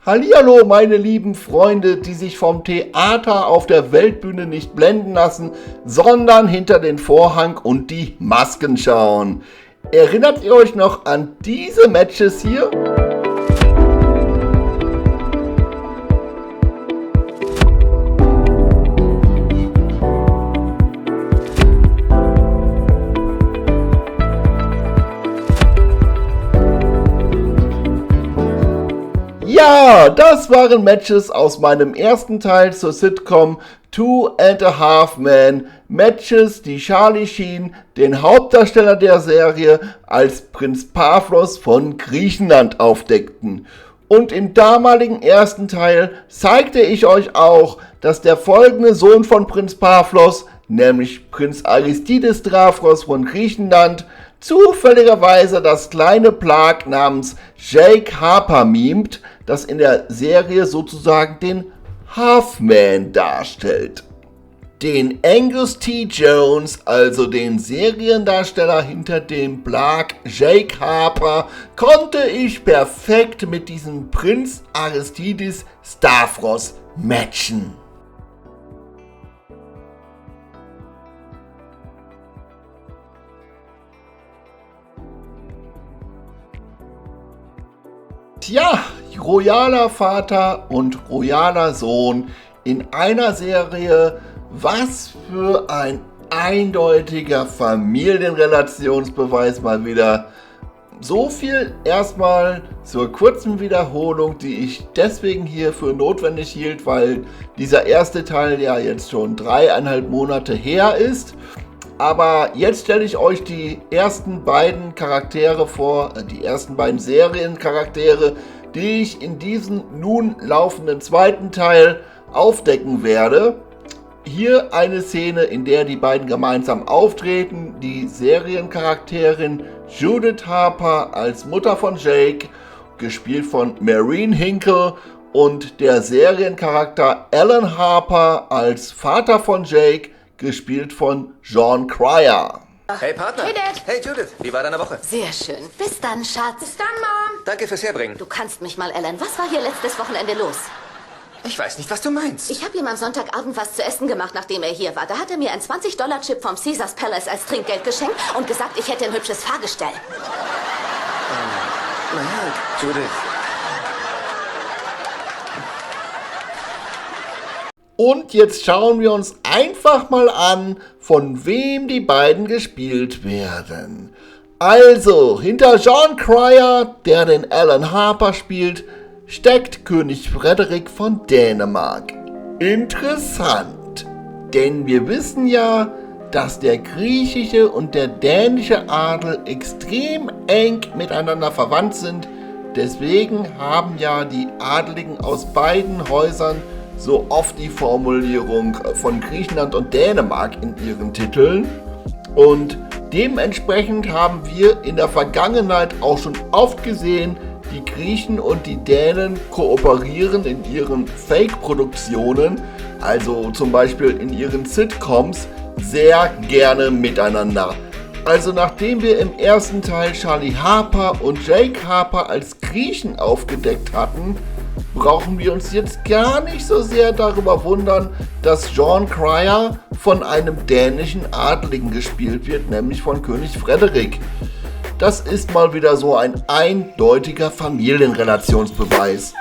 Hallihallo, meine lieben Freunde, die sich vom Theater auf der Weltbühne nicht blenden lassen, sondern hinter den Vorhang und die Masken schauen. Erinnert ihr euch noch an diese Matches hier? Ja, das waren Matches aus meinem ersten Teil zur Sitcom Two and a Half Men. Matches, die Charlie Sheen, den Hauptdarsteller der Serie, als Prinz Pavlos von Griechenland aufdeckten. Und im damaligen ersten Teil zeigte ich euch auch, dass der folgende Sohn von Prinz Pavlos, nämlich Prinz Aristides Stavros von Griechenland, zufälligerweise das kleine Plag namens Jake Harper mimt, das in der Serie sozusagen den Halfman darstellt. Den Angus T. Jones, also den Seriendarsteller hinter dem Plag Jake Harper, konnte ich perfekt mit diesem Prinz Aristides Stavros matchen. Tja, royaler Vater und royaler Sohn in einer Serie, was für ein eindeutiger Familienrelationsbeweis mal wieder. So viel erstmal zur kurzen Wiederholung, die ich deswegen hier für notwendig hielt, weil dieser erste Teil ja jetzt schon 3,5 Monate her ist. Aber jetzt stelle ich euch die ersten beiden Charaktere vor, die ersten beiden Seriencharaktere, die ich in diesem nun laufenden zweiten Teil aufdecken werde. Hier eine Szene, in der die beiden gemeinsam auftreten. Die Seriencharakterin Judith Harper als Mutter von Jake, gespielt von Maureen Hinkle, und der Seriencharakter Alan Harper als Vater von Jake, gespielt von Jon Cryer. Hey Partner. Hey Dad. Hey Judith, wie war deine Woche? Sehr schön. Bis dann, Schatz. Bis dann, Mom. Danke fürs Herbringen. Du kannst mich mal, Alan. Was war hier letztes Wochenende los? Ich weiß nicht, was du meinst. Ich habe ihm am Sonntagabend was zu essen gemacht, nachdem er hier war. Da hat er mir ein $20-Chip vom Caesars Palace als Trinkgeld geschenkt und gesagt, ich hätte ein hübsches Fahrgestell. Naja, Judith. Und jetzt schauen wir uns einfach mal an, von wem die beiden gespielt werden. Also, hinter Jon Cryer, der den Alan Harper spielt, steckt König Frederik von Dänemark. Interessant, denn wir wissen ja, dass der griechische und der dänische Adel extrem eng miteinander verwandt sind. Deswegen haben ja die Adeligen aus beiden Häusern so oft die Formulierung von Griechenland und Dänemark in ihren Titeln. Und dementsprechend haben wir in der Vergangenheit auch schon oft gesehen, die Griechen und die Dänen kooperieren in ihren Fake-Produktionen, also zum Beispiel in ihren Sitcoms, sehr gerne miteinander. Also nachdem wir im ersten Teil Charlie Harper und Jake Harper als Griechen aufgedeckt hatten, brauchen wir uns jetzt gar nicht so sehr darüber wundern, dass Jon Cryer von einem dänischen Adligen gespielt wird, nämlich von König Frederik. Das ist mal wieder so ein eindeutiger Familienrelationsbeweis.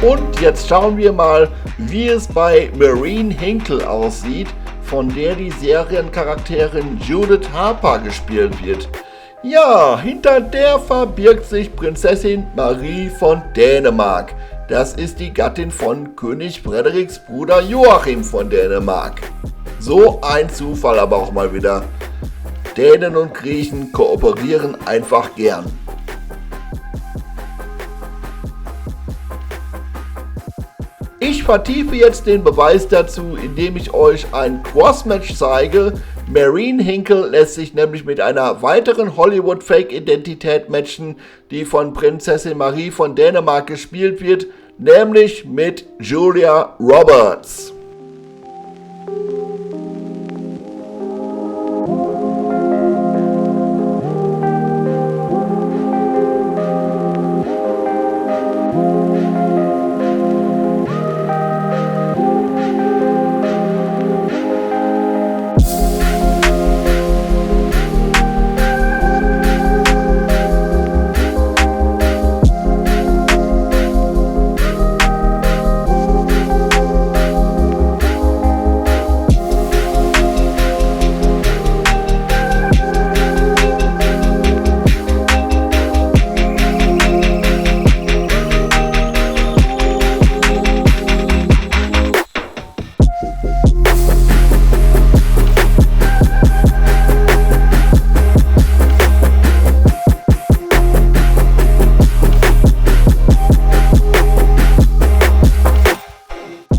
Und jetzt schauen wir mal, wie es bei Maureen Hinkle aussieht, von der die Seriencharakterin Judith Harper gespielt wird. Ja, hinter der verbirgt sich Prinzessin Marie von Dänemark. Das ist die Gattin von König Frederiks Bruder Joachim von Dänemark. So ein Zufall aber auch mal wieder. Dänen und Griechen kooperieren einfach gern. Ich vertiefe jetzt den Beweis dazu, indem ich euch ein Crossmatch zeige. Marine Hinkle lässt sich nämlich mit einer weiteren Hollywood-Fake-Identität matchen, die von Prinzessin Marie von Dänemark gespielt wird, nämlich mit Julia Roberts.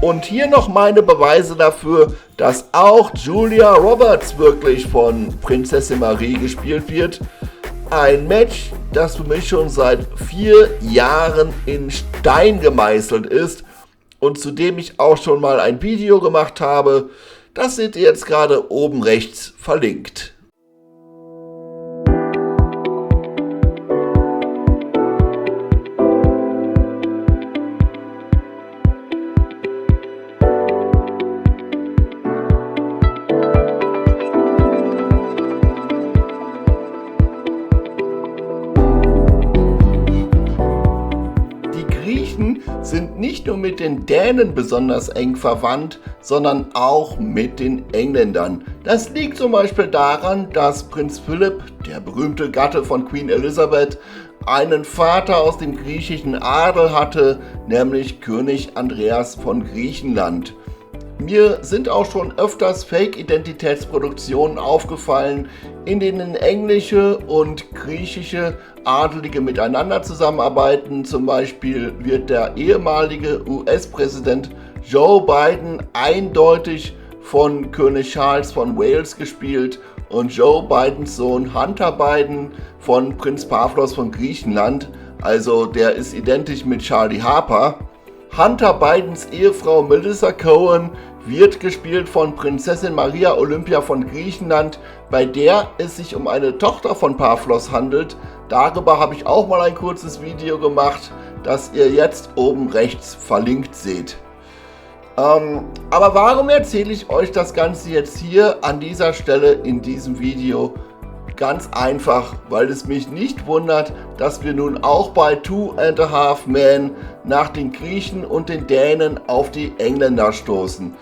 Und hier noch meine Beweise dafür, dass auch Julia Roberts wirklich von Prinzessin Marie gespielt wird. Ein Match, das für mich schon seit 4 Jahren in Stein gemeißelt ist und zu dem ich auch schon mal ein Video gemacht habe. Das seht ihr jetzt gerade oben rechts verlinkt. Sind nicht nur mit den Dänen besonders eng verwandt, sondern auch mit den Engländern. Das liegt zum Beispiel daran, dass Prinz Philipp, der berühmte Gatte von Queen Elizabeth, einen Vater aus dem griechischen Adel hatte, nämlich König Andreas von Griechenland. Mir sind auch schon öfters Fake-Identitätsproduktionen aufgefallen, in denen englische und griechische Adelige miteinander zusammenarbeiten. Zum Beispiel wird der ehemalige US-Präsident Joe Biden eindeutig von König Charles von Wales gespielt und Joe Bidens Sohn Hunter Biden von Prinz Pavlos von Griechenland. Also der ist identisch mit Charlie Harper. Hunter Bidens Ehefrau Melissa Cohen wird gespielt von Prinzessin Maria Olympia von Griechenland, bei der es sich um eine Tochter von Pavlos handelt. Darüber habe ich auch mal ein kurzes Video gemacht, das ihr jetzt oben rechts verlinkt seht. Aber warum erzähle ich euch das Ganze jetzt hier an dieser Stelle in diesem Video? Ganz einfach, weil es mich nicht wundert, dass wir nun auch bei Two and a Half Men nach den Griechen und den Dänen auf die Engländer stoßen.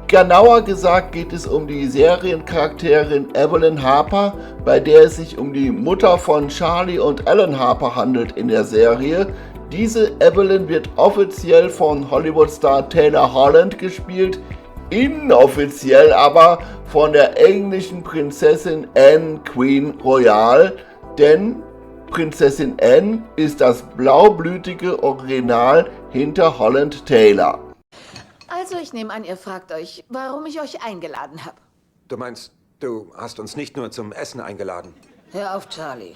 Genauer gesagt geht es um die Seriencharakterin Evelyn Harper, bei der es sich um die Mutter von Charlie und Alan Harper handelt in der Serie. Diese Evelyn wird offiziell von Hollywood-Star Taylor Holland gespielt, inoffiziell aber von der englischen Prinzessin Anne Queen Royal, denn Prinzessin Anne ist das blaublütige Original hinter Holland Taylor. Also ich nehme an, ihr fragt euch, warum ich euch eingeladen habe. Du meinst, du hast uns nicht nur zum Essen eingeladen? Hör auf, Charlie.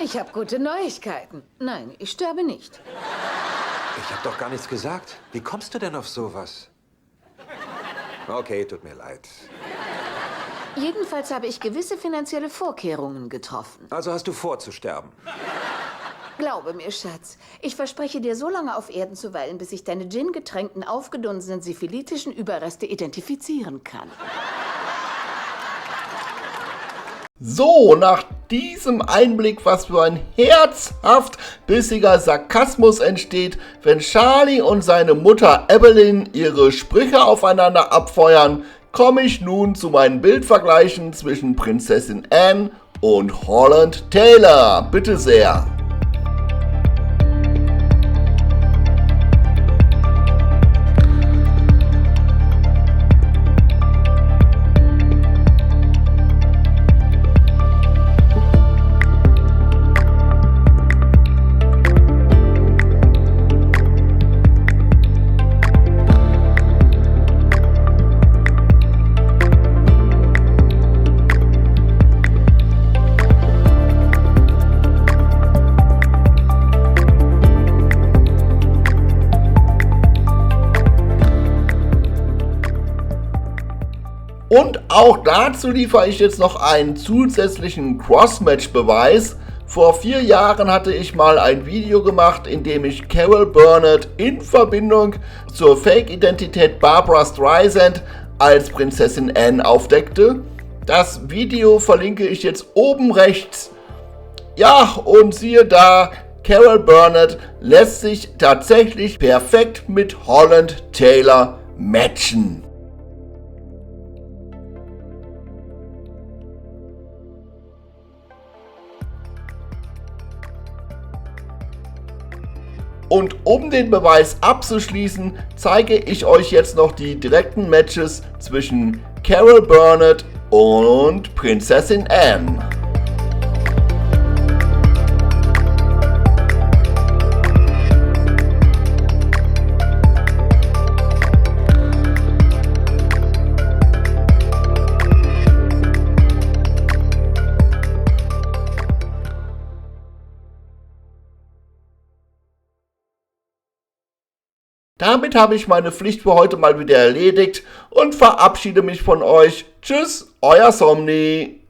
Ich habe gute Neuigkeiten. Nein, ich sterbe nicht. Ich habe doch gar nichts gesagt. Wie kommst du denn auf sowas? Okay, tut mir leid. Jedenfalls habe ich gewisse finanzielle Vorkehrungen getroffen. Also hast du vor zu sterben? Glaube mir, Schatz, ich verspreche dir, so lange auf Erden zu weilen, bis ich deine Gin-getränkten, aufgedunsenen, syphilitischen Überreste identifizieren kann. So, nach diesem Einblick, was für ein herzhaft bissiger Sarkasmus entsteht, wenn Charlie und seine Mutter Evelyn ihre Sprüche aufeinander abfeuern, komme ich nun zu meinen Bildvergleichen zwischen Prinzessin Anne und Holland Taylor. Bitte sehr. Und auch dazu liefere ich jetzt noch einen zusätzlichen Crossmatch-Beweis. Vor 4 Jahren hatte ich mal ein Video gemacht, in dem ich Carol Burnett in Verbindung zur Fake-Identität Barbra Streisand als Prinzessin Anne aufdeckte. Das Video verlinke ich jetzt oben rechts. Ja, und siehe da, Carol Burnett lässt sich tatsächlich perfekt mit Holland Taylor matchen. Und um den Beweis abzuschließen, zeige ich euch jetzt noch die direkten Matches zwischen Carol Burnett und Prinzessin Anne. Damit habe ich meine Pflicht für heute mal wieder erledigt und verabschiede mich von euch. Tschüss, euer Somni.